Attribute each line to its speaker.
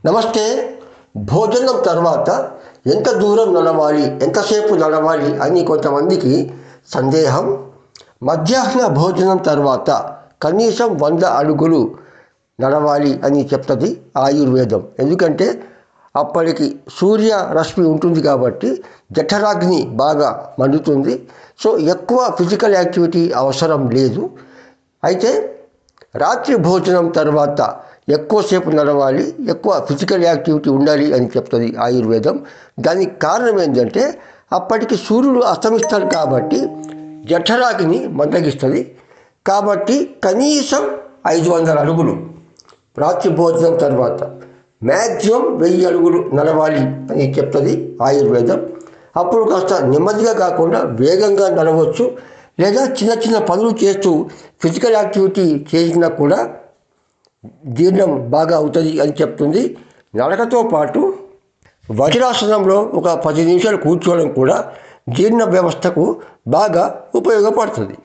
Speaker 1: నమస్తే. భోజనం తర్వాత ఎంత దూరం నడవాలి, ఎంతసేపు నడవాలి అని కొంతమందికి సందేహం. మధ్యాహ్న భోజనం తర్వాత కనీసం 100 అడుగులు నడవాలి అని చెప్తుంది ఆయుర్వేదం. ఎందుకంటే అప్పటికి సూర్యరశ్మి ఉంటుంది కాబట్టి జఠరాగ్ని బాగా మండుతుంది. సో ఎక్కువ ఫిజికల్ యాక్టివిటీ అవసరం లేదు. అయితే రాత్రి భోజనం తర్వాత ఎక్కువసేపు నడవాలి, ఎక్కువ ఫిజికల్ యాక్టివిటీ ఉండాలి అని చెప్తుంది ఆయుర్వేదం. దానికి కారణం ఏంటంటే అప్పటికి సూర్యుడు అస్తమిస్తాడు కాబట్టి జఠరాగ్ని మందగిస్తుంది. కాబట్టి కనీసం 500 అడుగులు రాత్రి భోజనం తర్వాత, మ్యాక్సిమం 1000 అడుగులు నడవాలి అని చెప్తుంది ఆయుర్వేదం. అప్పుడు కాస్త నెమ్మదిగా కాకుండా వేగంగా నడవచ్చు, లేదా చిన్న చిన్న పనులు చేస్తూ ఫిజికల్ యాక్టివిటీ చేసినా కూడా జీర్ణం బాగా అవుతుంది అని చెప్తుంది. నడకతో పాటు వజ్రాసనంలో ఒక 10 నిమిషాలు కూర్చోవడం కూడా జీర్ణ వ్యవస్థకు బాగా ఉపయోగపడుతుంది.